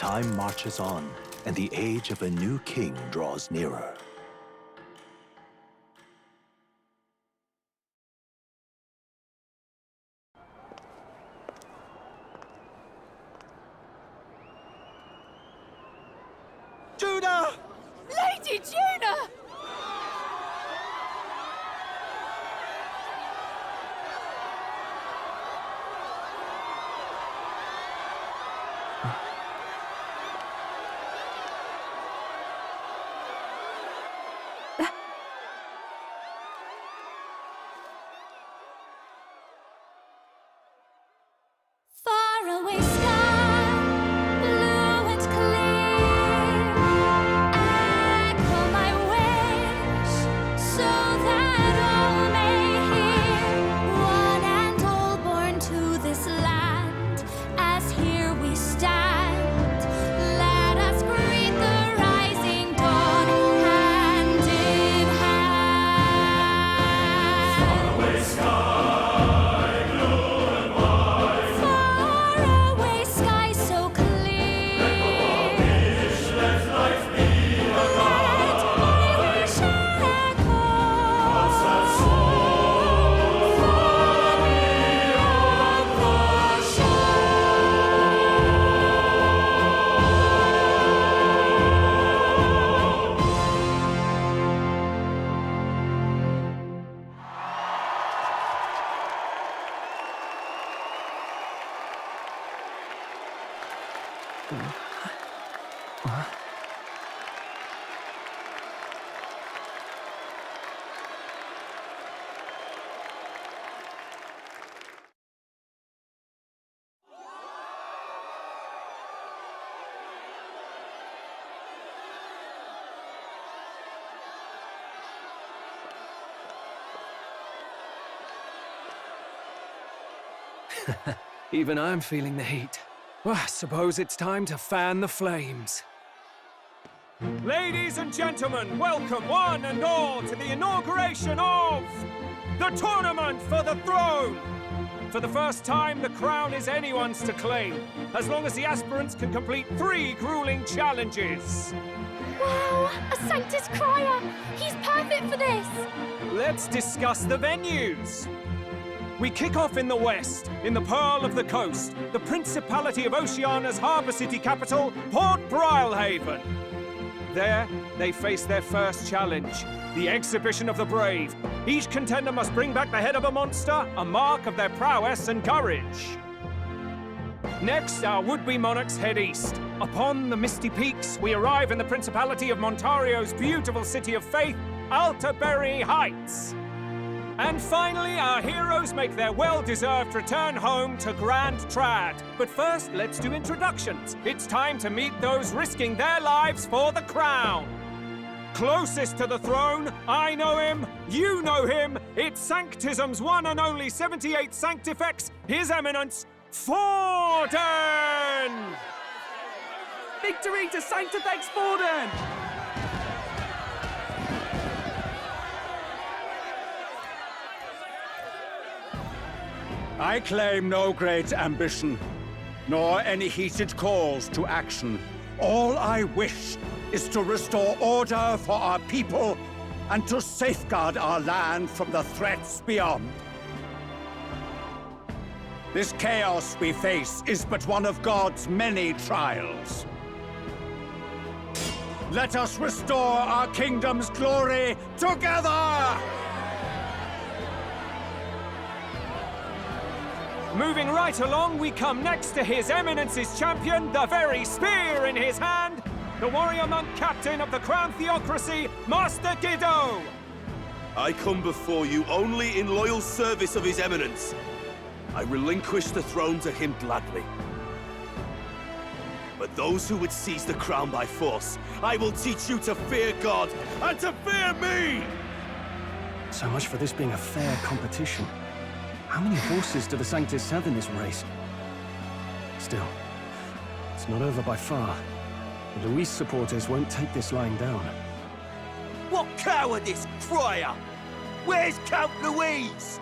Time marches on, and the age of a new king draws nearer. Juna! Lady Juna! Faraway sky, blue and clear, echo my wish, so that all may hear. One and all born to this land, as here we stand. Let us greet the rising dawn, hand in hand. Faraway sky. Faraway sky so clear. Let my wish echo far beyond the shore. Even I'm feeling the heat. Well, I suppose it's time to fan the flames. Ladies and gentlemen, welcome one and all to the inauguration of the Tournament for the Throne! For the first time, the crown is anyone's to claim, as long as the aspirants can complete 3 grueling challenges. Wow, a Sanctus Crier! He's perfect for this! Let's discuss the venues. We kick off in the west, in the Pearl of the Coast, the Principality of Oceania's harbour city capital, Port Brilehaven. There, they face their first challenge, the Exhibition of the Brave. Each contender must bring back the head of a monster, a mark of their prowess and courage. Next, our would-be monarchs head east. Upon the misty peaks, we arrive in the Principality of Montario's beautiful city of faith, Altaberry Heights. And finally, our heroes make their well-deserved return home to Grand Trad. But first, let's do introductions. It's time to meet those risking their lives for the crown. Closest to the throne, I know him, you know him. It's Sanctism's one and only 78 Sanctifex, His Eminence, Forden! Victory to Sanctifex Forden! I claim no great ambition, nor any heated calls to action. All I wish is to restore order for our people and to safeguard our land from the threats beyond. This chaos we face is but one of God's many trials. Let us restore our kingdom's glory together! Moving right along, we come next to His Eminence's champion, the very spear in his hand, the warrior monk captain of the Crown Theocracy, Master Giddo! I come before you only in loyal service of His Eminence. I relinquish the throne to him gladly. But those who would seize the crown by force, I will teach you to fear God and to fear me! So much for this being a fair competition. How many horses do the Sanctus have in this race? Still, it's not over by far. The Luis supporters won't take this lying down. What cowardice, Crier! Where's Count Louise?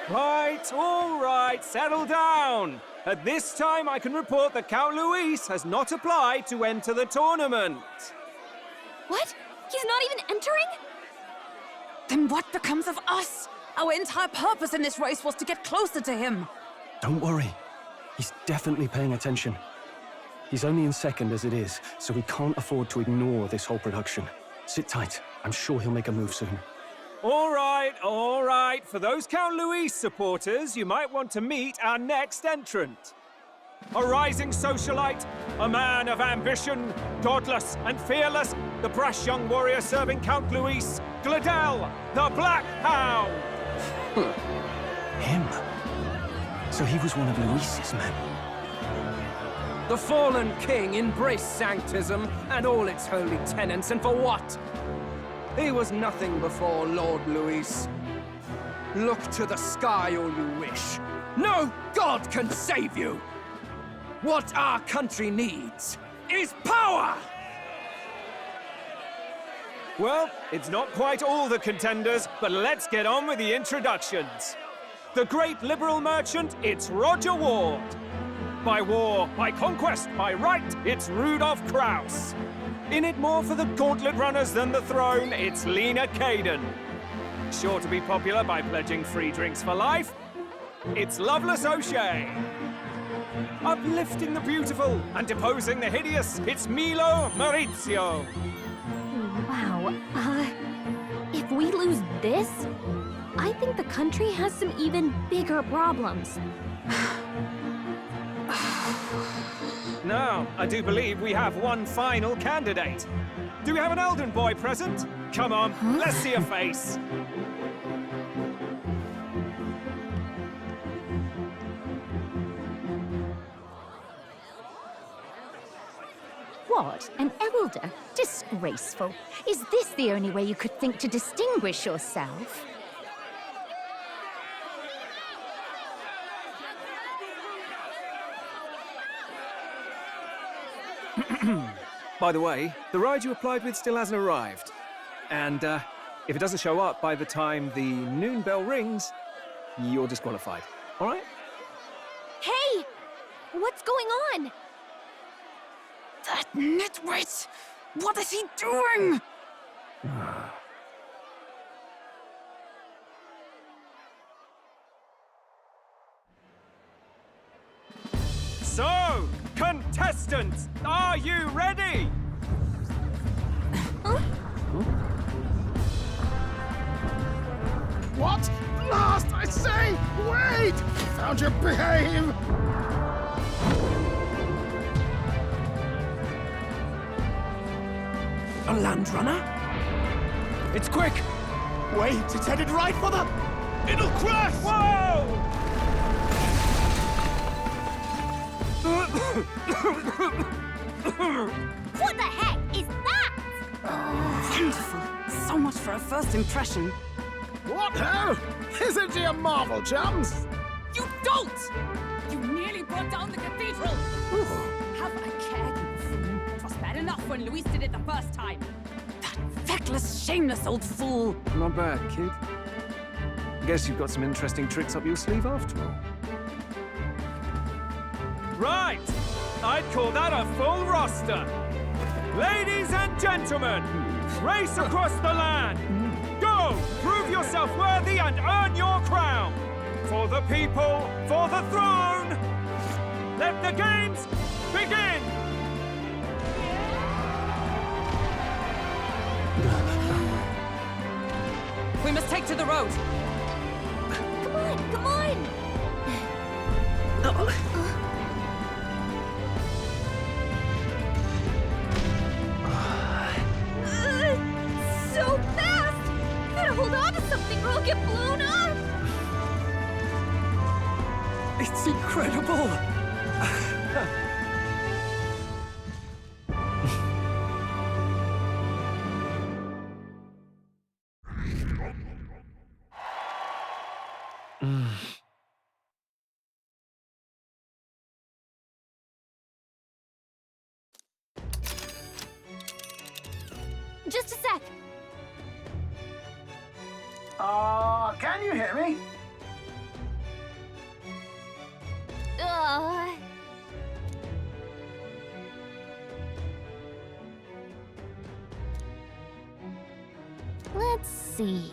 Right, all right, settle down. At this time, I can report that Count Luis has not applied to enter the tournament. What? He's not even entering? Then what becomes of us? Our entire purpose in this race was to get closer to him. Don't worry. He's definitely paying attention. He's only in second as it is, so we can't afford to ignore this whole production. Sit tight. I'm sure he'll make a move soon. All right, all right. For those Count Luis supporters, you might want to meet our next entrant. A rising socialite, a man of ambition, godless and fearless, the brash young warrior serving Count Luis, Gladel, the Black Hound. Him? So he was one of Luis's men. The fallen king embraced sanctism and all its holy tenets, and for what? He was nothing before Lord Luis. Look to the sky all you wish. No god can save you! What our country needs is power! Well, it's not quite all the contenders, but let's get on with the introductions. The great liberal merchant, it's Roger Ward. By war, by conquest, by right, it's Rudolph Kraus. In it more for the Gauntlet Runners than the throne, it's Lena Caden. Sure to be popular by pledging free drinks for life, it's Loveless O'Shea. Uplifting the beautiful and deposing the hideous, it's Milo Maurizio. Wow. If we lose this, I think the country has some even bigger problems. Now, I do believe we have one final candidate. Do we have an Elden boy present? Come on, let's see a face. What? An elder? Disgraceful. Is this the only way you could think to distinguish yourself? By the way, the ride you applied with still hasn't arrived. And if it doesn't show up by the time the noon bell rings, you're disqualified. All right? Hey! What's going on? That nitwit! What is he doing? So, contestants, are you ready? What? Last, I say! Wait! Found your behave! A land runner? It's quick! Wait, it's headed right for the... It'll crash! Whoa! What the heck is that? Wonderful. So much for a first impression. What ho? Isn't he a marvel, chums? You don't! You nearly brought down the cathedral! Have a care, you fool. It was bad enough when Luis did it the first time. That feckless, shameless old fool! Not bad, kid. Guess you've got some interesting tricks up your sleeve after all. Right! I'd call that a full roster. Ladies and gentlemen, race across the land. Go! Prove yourself worthy and earn your crown. For the people, for the throne. Let the games begin! We must take to the road! Come on, come on! So fast! Gotta hold on to something or I'll get blown up! It's incredible! Just a sec. Can you hear me? Let's see.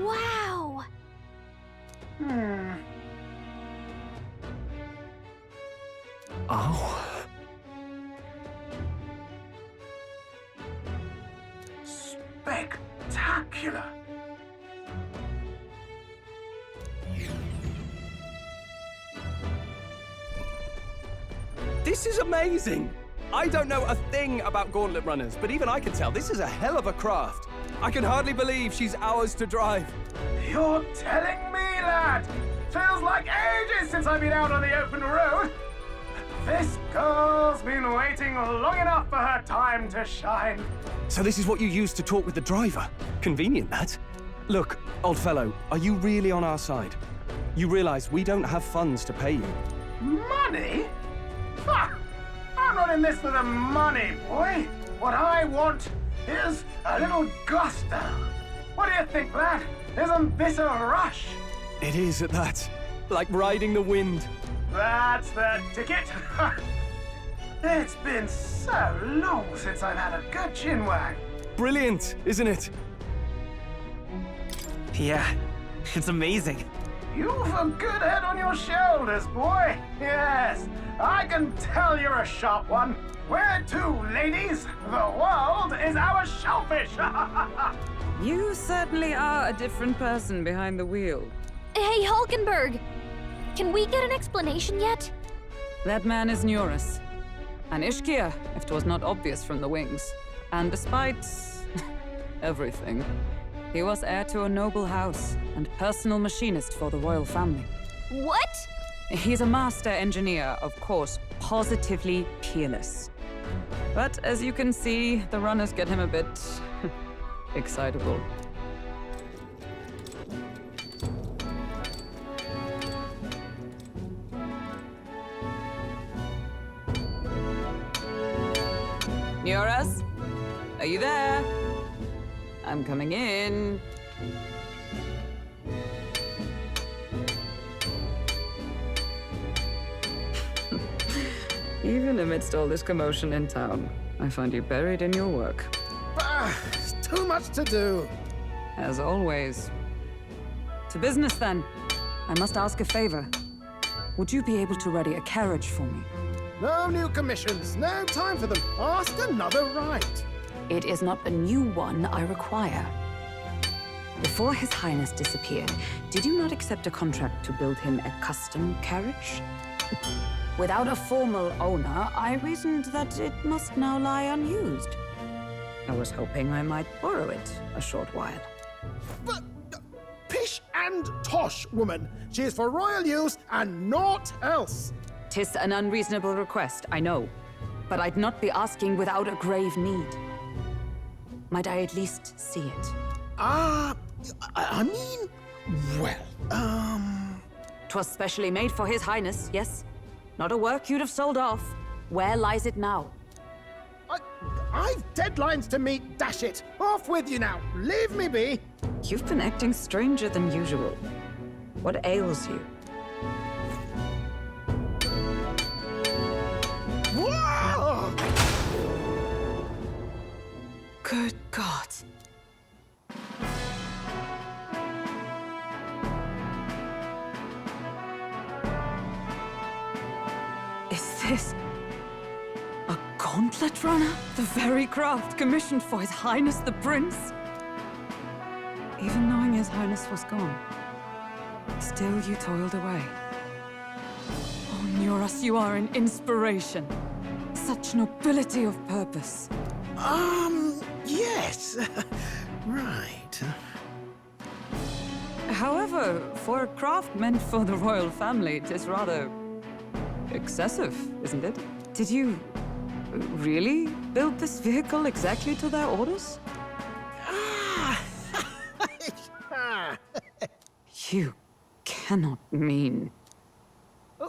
Wow! Oh. Spectacular! This is amazing! I don't know a thing about Gauntlet Runners, but even I can tell this is a hell of a craft. I can hardly believe she's ours to drive. You're telling me, lad? Feels like ages since I've been out on the open road. This girl's been waiting long enough for her time to shine. So this is what you use to talk with the driver? Convenient, that. Look, old fellow, are you really on our side? You realize we don't have funds to pay you. Money? Ha! I'm not in this for the money, boy. What I want is a little gusto. What do you think, lad? Isn't this a rush? It is at that. Like riding the wind. That's the ticket. It's been so long since I've had a good chinwag. Brilliant, isn't it? Yeah, it's amazing. You've a good head on your shoulders, boy. Yes, I can tell you're a sharp one. Where to, ladies? The world is our shellfish. You certainly are a different person behind the wheel. Hey, Hulkenberg! Can we get an explanation yet? That man is Neuras. An Ishkia, if 'twas not obvious from the wings. And despite everything, he was heir to a noble house and personal machinist for the royal family. What? He's a master engineer, of course, positively peerless. But as you can see, the runners get him a bit excitable. Neuras? Are you there? I'm coming in. Even amidst all this commotion in town, I find you buried in your work. It's too much to do. As always. To business, then. I must ask a favor. Would you be able to ready a carriage for me? No new commissions. No time for them. Ask another right. It is not a new one I require. Before His Highness disappeared, did you not accept a contract to build him a custom carriage? Without a formal owner, I reasoned that it must now lie unused. I was hoping I might borrow it a short while. But pish and tosh, woman. She is for royal use and naught else. 'Tis an unreasonable request, I know. But I'd not be asking without a grave need. Might I at least see it? I mean, well, 'Twas specially made for His Highness, yes? Not a work you'd have sold off. Where lies it now? I've deadlines to meet, dash it. Off with you now. Leave me be. You've been acting stranger than usual. What ails you? Whoa! Good God. Is this a Gauntlet Runner? The very craft commissioned for His Highness the Prince? Even knowing His Highness was gone, still you toiled away. Oh, Neuras, you are an inspiration. Such nobility of purpose. Yes. Right. However, for a craft meant for the royal family, it is rather excessive, isn't it? Did you really build this vehicle exactly to their orders? You cannot mean...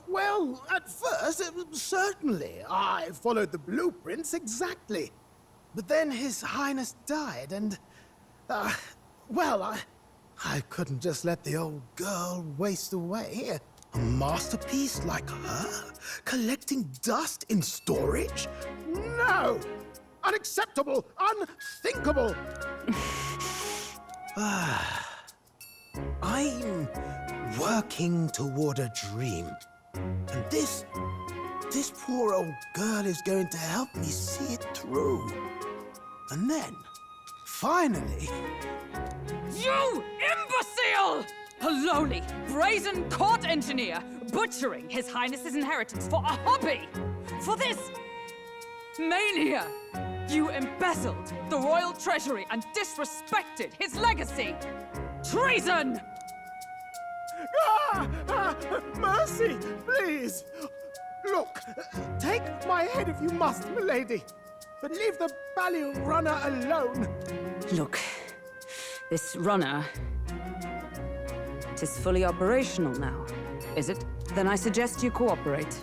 Well, at first, certainly. I followed the blueprints exactly. But then His Highness died, and... well, I couldn't just let the old girl waste away. A masterpiece like her? Collecting dust in storage? No! Unacceptable! Unthinkable! I'm working toward a dream. And this poor old girl is going to help me see it through. And then, finally... You imbecile! A lowly, brazen court engineer butchering His Highness's inheritance for a hobby! For this... mania! You embezzled the royal treasury and disrespected his legacy! Treason! Mercy, please! Look, take my head if you must, milady. But leave the Gauntlet Runner alone. Look, this runner... it is fully operational now, is it? Then I suggest you cooperate.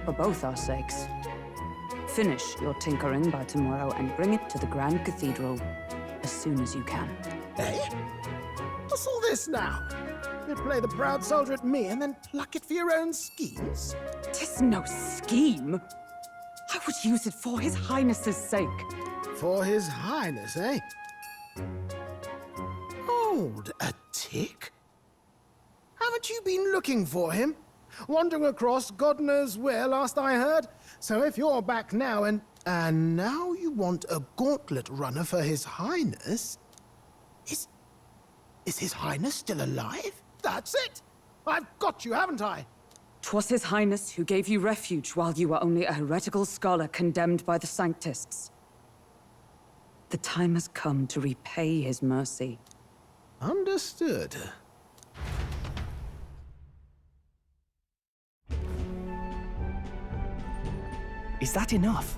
For both our sakes. Finish your tinkering by tomorrow and bring it to the Grand Cathedral as soon as you can. Eh? What's all this now? You play the proud soldier at me and then pluck it for your own schemes? 'Tis no scheme. I would use it for His Highness's sake. For His Highness, eh? Hold a tick. Haven't you been looking for him? Wandering across God knows where, last I heard. So if you're back now and now you want a Gauntlet Runner for His Highness? Is His Highness still alive? That's it! I've got you, haven't I? 'Twas His Highness who gave you refuge while you were only a heretical scholar condemned by the Sanctists. The time has come to repay his mercy. Understood. Is that enough?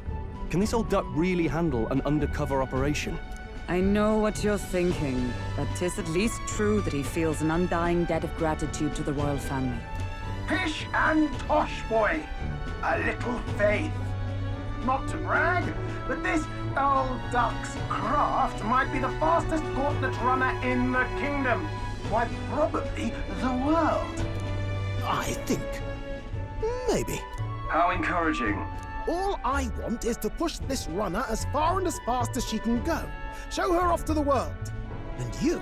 Can this old duck really handle an undercover operation? I know what you're thinking, but 'tis at least true that he feels an undying debt of gratitude to the royal family. Pish and tosh, boy. A little faith. Not to brag, but this old duck's craft might be the fastest Gauntlet Runner in the kingdom. Why, probably the world. I think. Maybe. How encouraging. All I want is to push this runner as far and as fast as she can go. Show her off to the world. And you?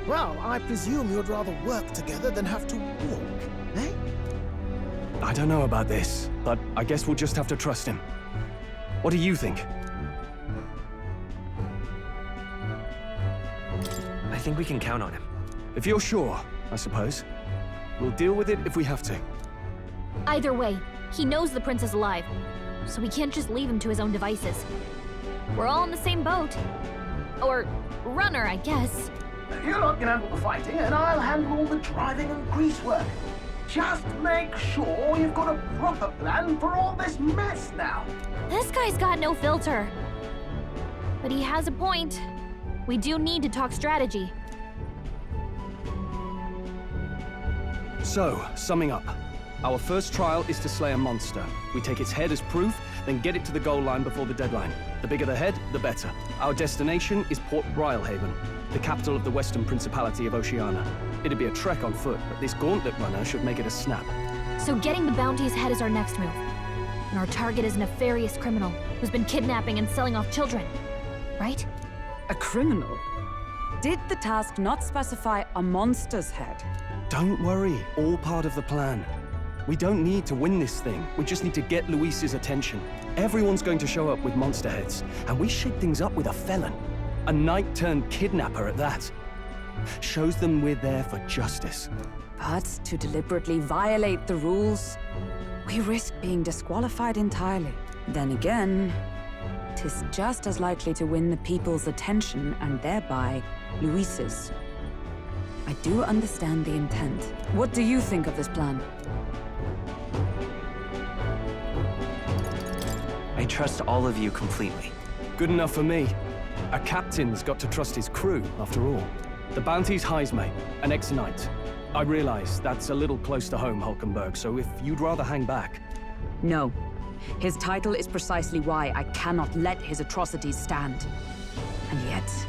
Well, I presume you'd rather work together than have to walk, eh? I don't know about this, but I guess we'll just have to trust him. What do you think? I think we can count on him. If you're sure, I suppose. We'll deal with it if we have to. Either way, he knows the prince is alive, so we can't just leave him to his own devices. We're all in the same boat. Or runner, I guess. You lot can handle the fighting, and I'll handle all the driving and greasework. Just make sure you've got a proper plan for all this mess now. This guy's got no filter. But he has a point. We do need to talk strategy. So, summing up. Our first trial is to slay a monster. We take its head as proof, then get it to the goal line before the deadline. The bigger the head, the better. Our destination is Port Brilehaven, the capital of the Western Principality of Oceania. It'd be a trek on foot, but this Gauntlet Runner should make it a snap. So getting the bounty's head is our next move. And our target is a nefarious criminal who's been kidnapping and selling off children. Right? A criminal? Did the task not specify a monster's head? Don't worry, all part of the plan. We don't need to win this thing. We just need to get Luis's attention. Everyone's going to show up with monster heads, and we shake things up with a felon. A knight-turned-kidnapper at that. Shows them we're there for justice. But to deliberately violate the rules, we risk being disqualified entirely. Then again, 'tis just as likely to win the people's attention and thereby Luis's. I do understand the intent. What do you think of this plan? I trust all of you completely. Good enough for me. A captain's got to trust his crew, after all. The bounty's Heismay, an ex-knight. I realize that's a little close to home, Hulkenberg, so if you'd rather hang back... No. His title is precisely why I cannot let his atrocities stand. And yet...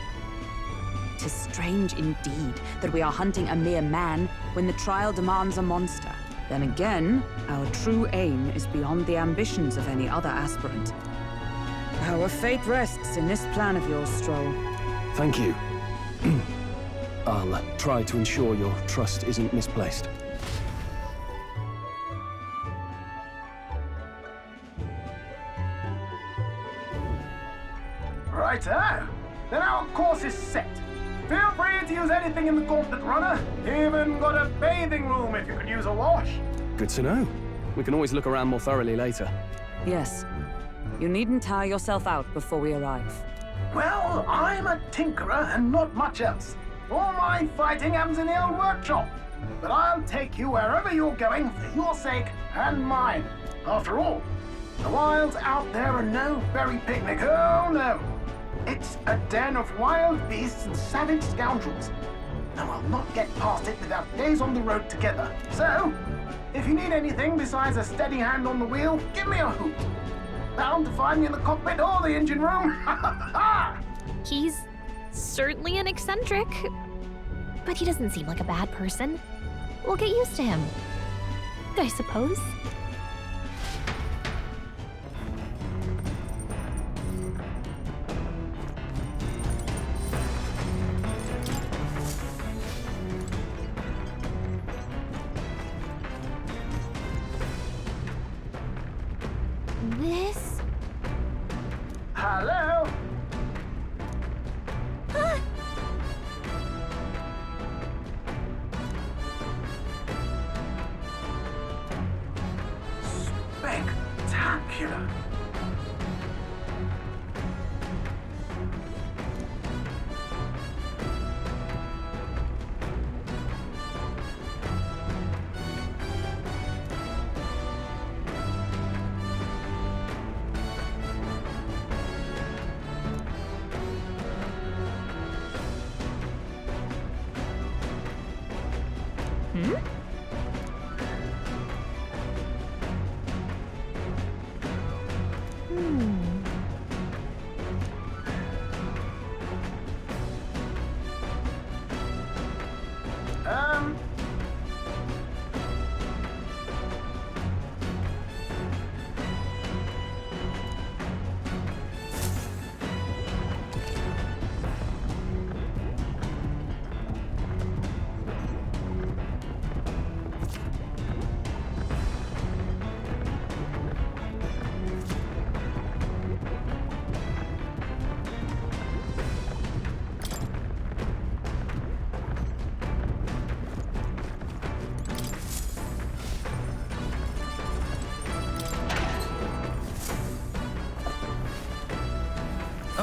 'tis strange indeed that we are hunting a mere man when the trial demands a monster. Then again, our true aim is beyond the ambitions of any other aspirant. Our fate rests in this plan of yours, Stroll. Thank you. I'll try to ensure your trust isn't misplaced. Righto! Then our course is set. Feel free to use anything in the Gauntlet Runner. Even got a bathing room if you could use a wash. Good to know. We can always look around more thoroughly later. Yes. You needn't tire yourself out before we arrive. Well, I'm a tinkerer and not much else. All my fighting happens in the old workshop. But I'll take you wherever you're going for your sake and mine. After all, the wilds out there are no berry picnic. Oh, no. It's a den of wild beasts and savage scoundrels. And I'll not get past it without days on the road together. So, if you need anything besides a steady hand on the wheel, give me a hoot. Bound to find me in the cockpit or the engine room. He's certainly an eccentric, but he doesn't seem like a bad person. We'll get used to him, I suppose. This... Hello? Spectacular.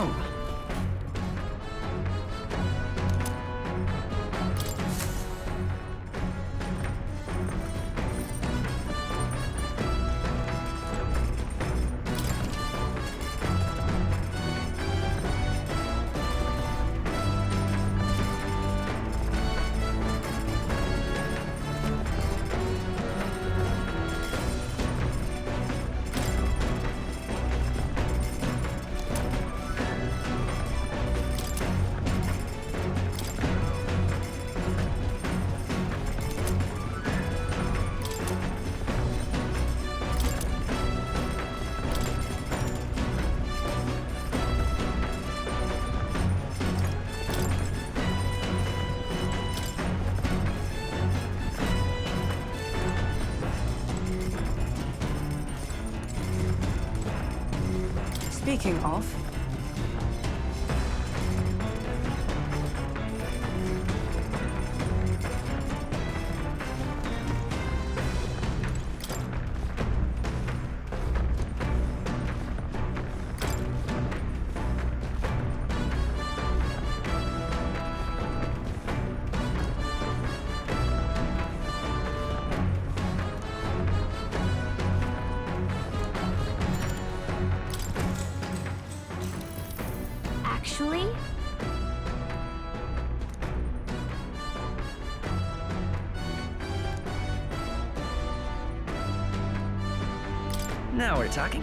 Oh. Speaking of... Now we're talking.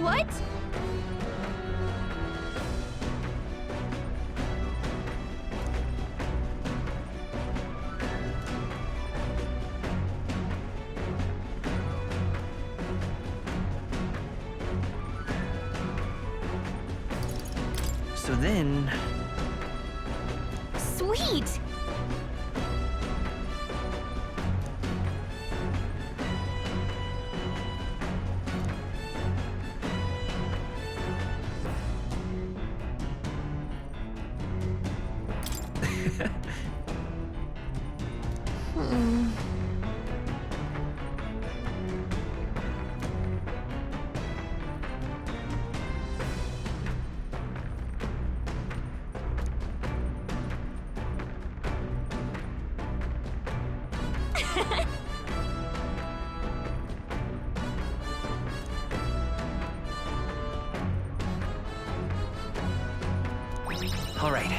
What? So then... Sweet! All right.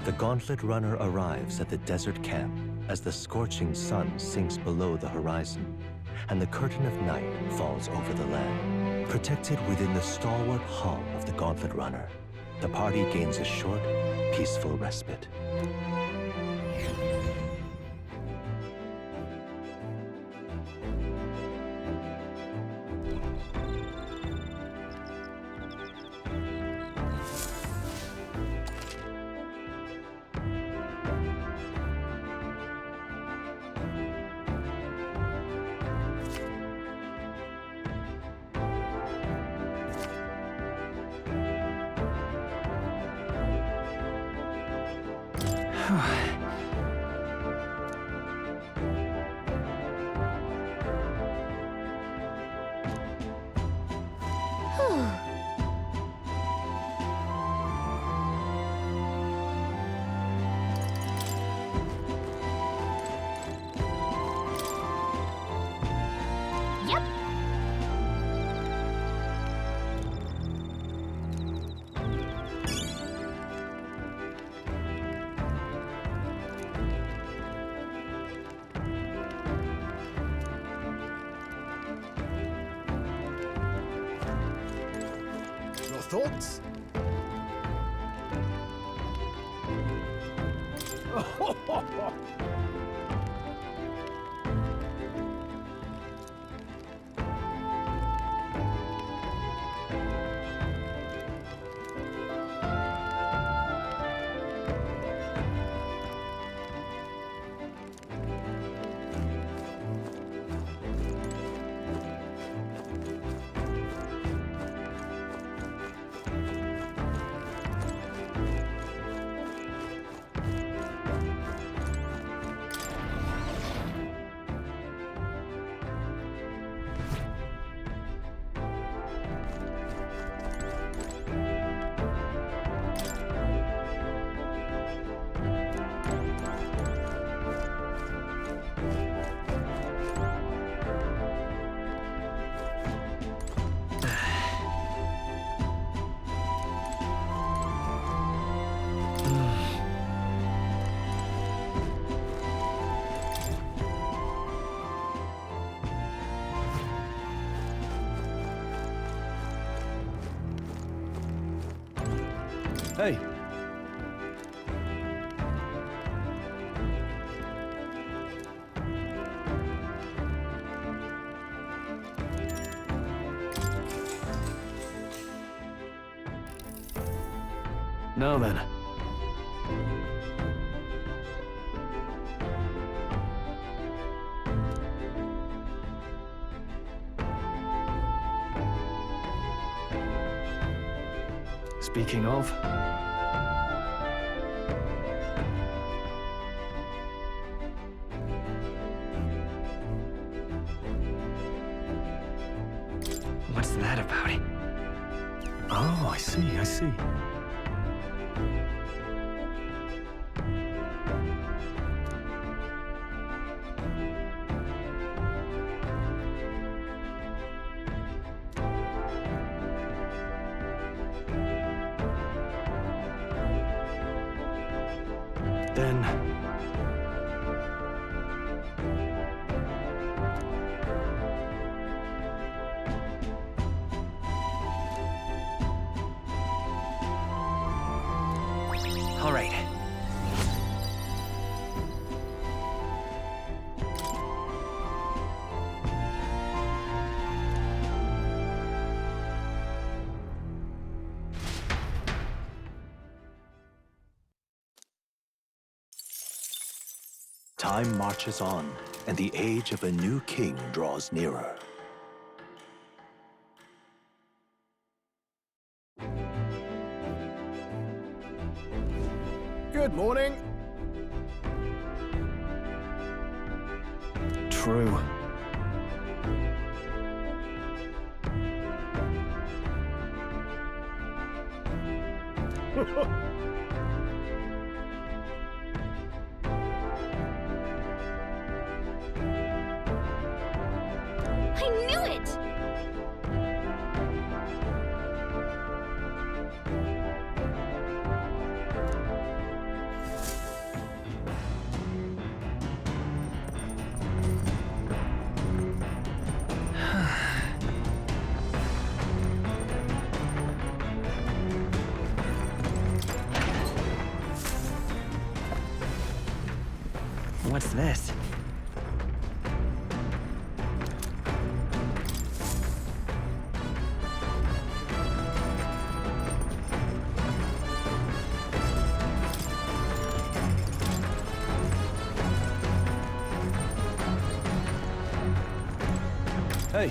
The Gauntlet Runner arrives at the desert camp as the scorching sun sinks below the horizon, and the curtain of night falls over the land. Protected within the stalwart hull of the Gauntlet Runner, the party gains a short, peaceful respite. Yep. Your thoughts? Hey. Now then. Speaking of... What's that about? Oh, I see. Then... All right. Time marches on, and the age of a new king draws nearer. Good morning. True. I knew it! What's this? Hey.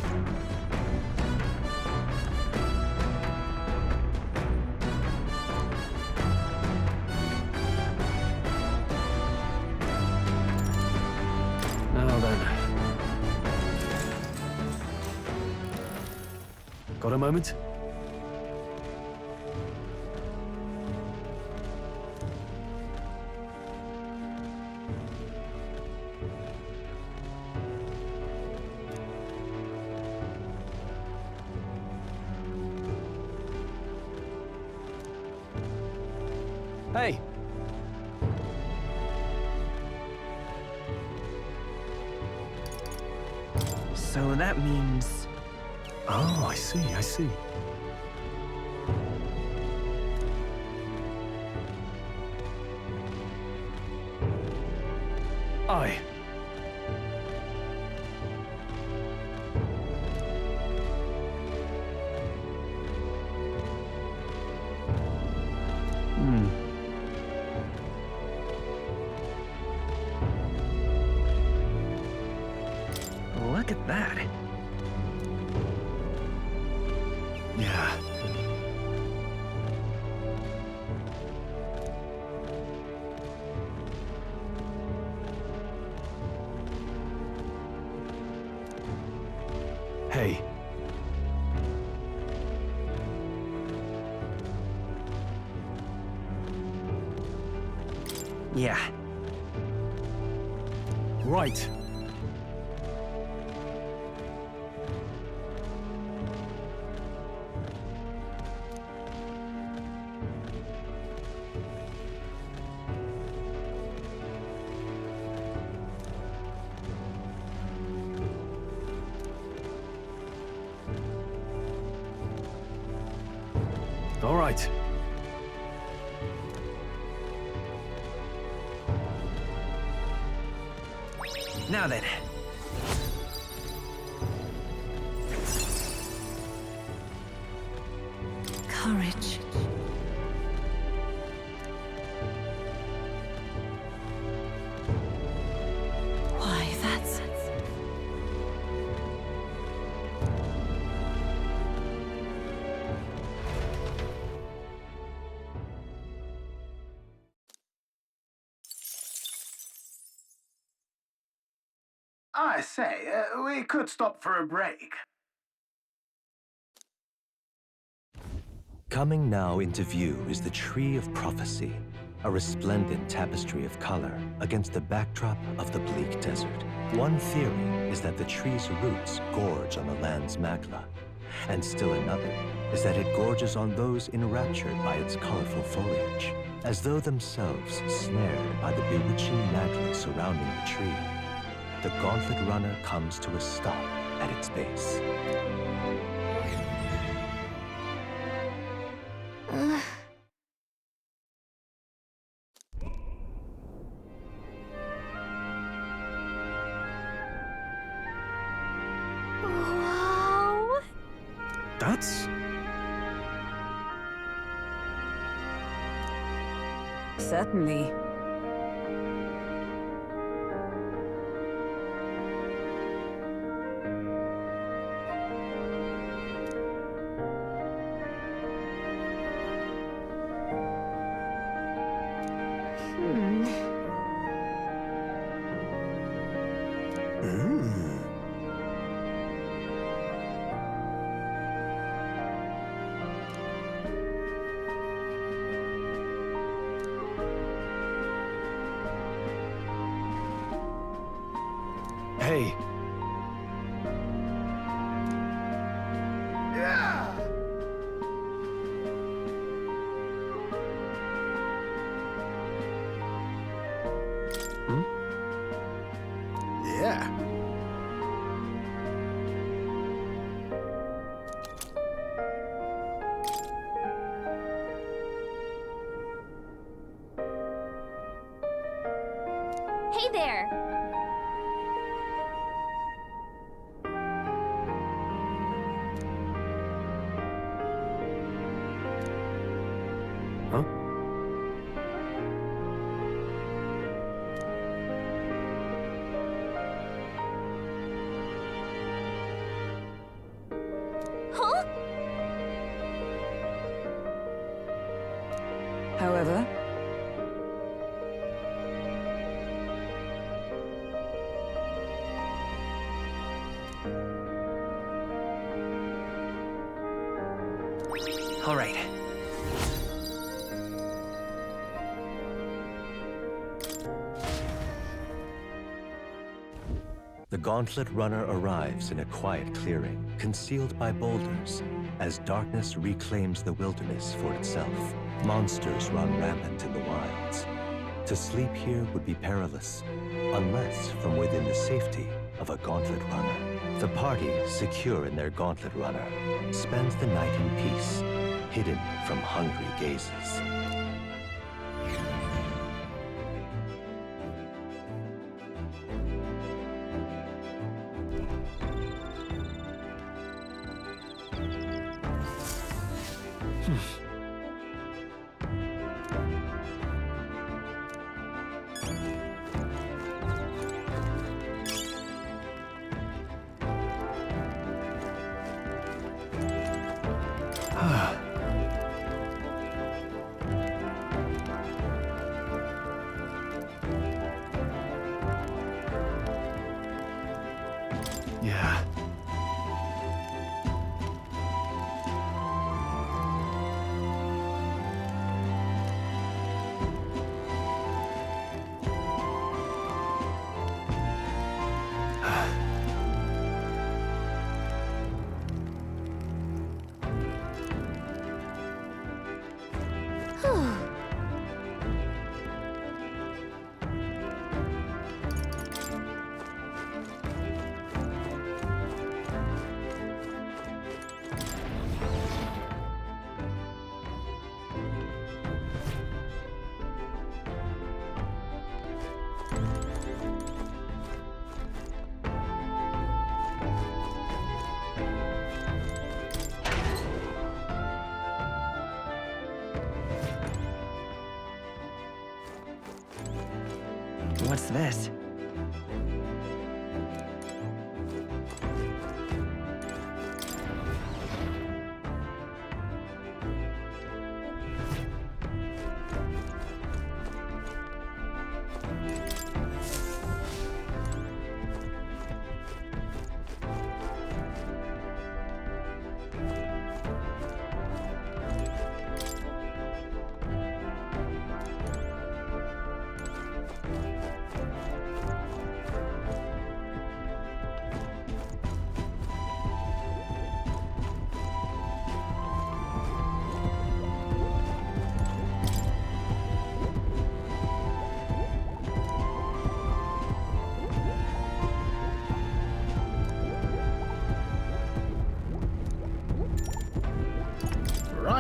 Now then. Got a moment? Hey! So that means... Oh, I see, I see. Aye. Look at that. Yeah. Hey. Yeah. Right. All right. Now then. Courage. Why, that's... I say, we could stop for a break. Coming now into view is the Tree of Prophecy, a resplendent tapestry of color against the backdrop of the bleak desert. One theory is that the tree's roots gorge on the land's magma, and still another is that it gorges on those enraptured by its colorful foliage. as though themselves snared by the bewitching mantle surrounding the tree. The Gauntlet Runner comes to a stop at its base. Wow! That's... Certainly. Hey. Yeah. Hey there! Huh? Huh? However, All right. The Gauntlet Runner arrives in a quiet clearing, concealed by boulders, as darkness reclaims the wilderness for itself. Monsters run rampant in the wilds. To sleep here would be perilous, unless from within the safety of a Gauntlet Runner. The party, secure in their Gauntlet Runner, spends the night in peace, hidden from hungry gazes. Yeah. What's this?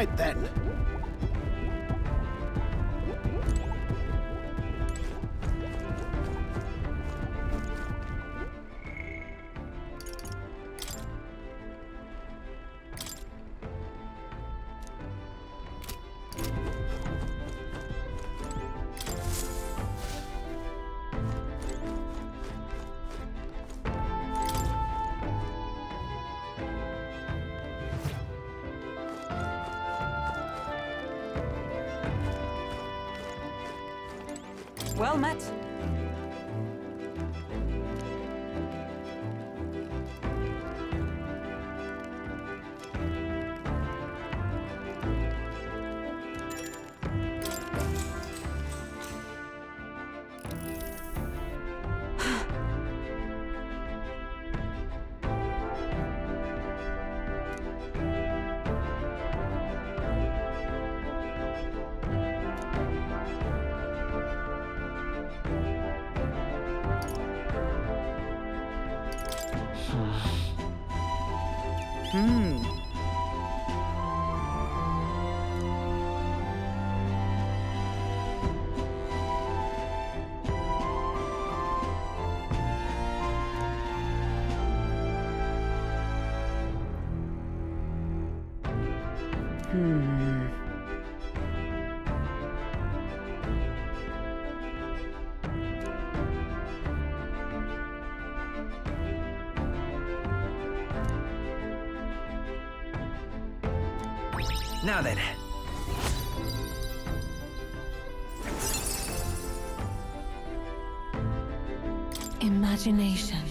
Right then. Well met. Now then. Imagination.